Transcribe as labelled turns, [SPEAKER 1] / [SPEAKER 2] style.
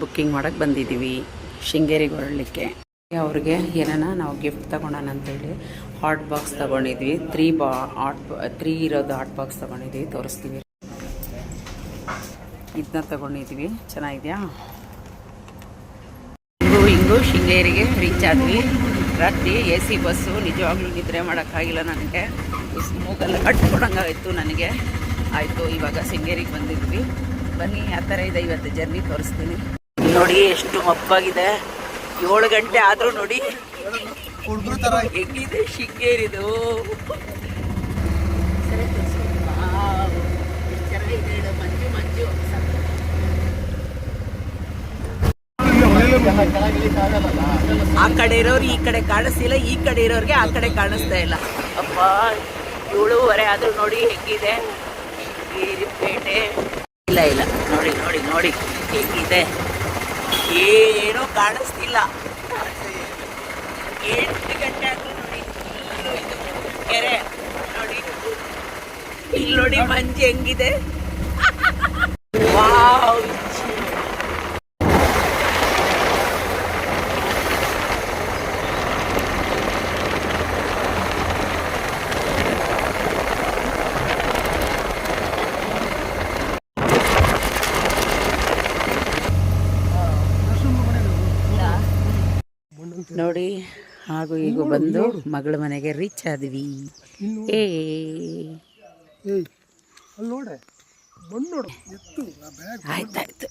[SPEAKER 1] Booking ಮಾಡೋಕ್ಕೆ ಬಂದಿದ್ದೀವಿ ಶೃಂಗೇರಿಗೆ ಹೊರಡಲಿಕ್ಕೆ. ಅವ್ರಿಗೆ ಏನಾನ ನಾವು ಗಿಫ್ಟ್ ತೊಗೊಳೋಣ ಅಂತೇಳಿ ಹಾಟ್ ಬಾಕ್ಸ್ ತೊಗೊಂಡಿದ್ವಿ. ತ್ರೀ ಇರೋದು ಹಾಟ್ ಬಾಕ್ಸ್ ತೊಗೊಂಡಿದ್ವಿ, ತೋರಿಸ್ತೀವಿ. ಇದನ್ನ ತೊಗೊಂಡಿದ್ವಿ, ಚೆನ್ನಾಗಿದೆಯಾ. ಹಿಂಗೂ ಶೃಂಗೇರಿಗೆ ರೀಚ್ ಆದ್ವಿ. ರಾತ್ರಿ AC ಬಸ್ಸು, ನಿಜವಾಗ್ಲೂ ನಿದ್ರೆ ಮಾಡೋಕ್ಕಾಗಿಲ್ಲ ನನಗೆ. ಮೂಗೆಲ್ಲ ಕಟ್ಕೊಡಂಗಾಯಿತು ನನಗೆ. ಆಯಿತು, ಇವಾಗ ಶೃಂಗೇರಿಗೆ ಬಂದಿದ್ವಿ. ಬನ್ನಿ, ಆ ಥರ ಇದೆ ಇವತ್ತು ಜರ್ನಿ, ತೋರಿಸ್ತೀನಿ. ನೋಡಿ ಎಷ್ಟು ಮಪ್ಪಾಗಿದೆ. 7 ಗಂಟೆ ಆದರೂ ನೋಡಿ ಹೆಂಗಿದೆ ಶೃಂಗೇರಿದು. ಮಂಜು ಆ ಕಡೆ ಇರೋರು ಈ ಕಡೆ ಕಾಣಿಸ್ತಿಲ್ಲ, ಈ ಕಡೆ ಇರೋರಿಗೆ ಆ ಕಡೆ ಕಾಣಿಸ್ತಾ ಇಲ್ಲ. ಅಪ್ಪ 7:30 ಆದ್ರೂ ನೋಡಿ ಹೆಂಗಿದೆ ಪೇಟೆ. ಇಲ್ಲ ಇಲ್ಲ, ನೋಡಿ ನೋಡಿ ನೋಡಿ ಹೆಂಗಿದೆ, ಏನೂ ಕಾಣಿಸ್ತಿಲ್ಲ. 8 ಗಂಟೆ ಆದ್ರೂ ನೋಡಿ ಇದು ಕೆರೆ ನೋಡಿ, ಇಲ್ಲಿ ನೋಡಿ ಮಂಜು ಹೆಂಗಿದೆ. ವಾವ್, ನೋಡಿ. ಹಾಗೂ ಈಗ ಬಂದು ಮಗಳ ಮನೆಗೆ ರೀಚ್ ಆದ್ವಿ. ಆಯ್ತಾಯ್ತು.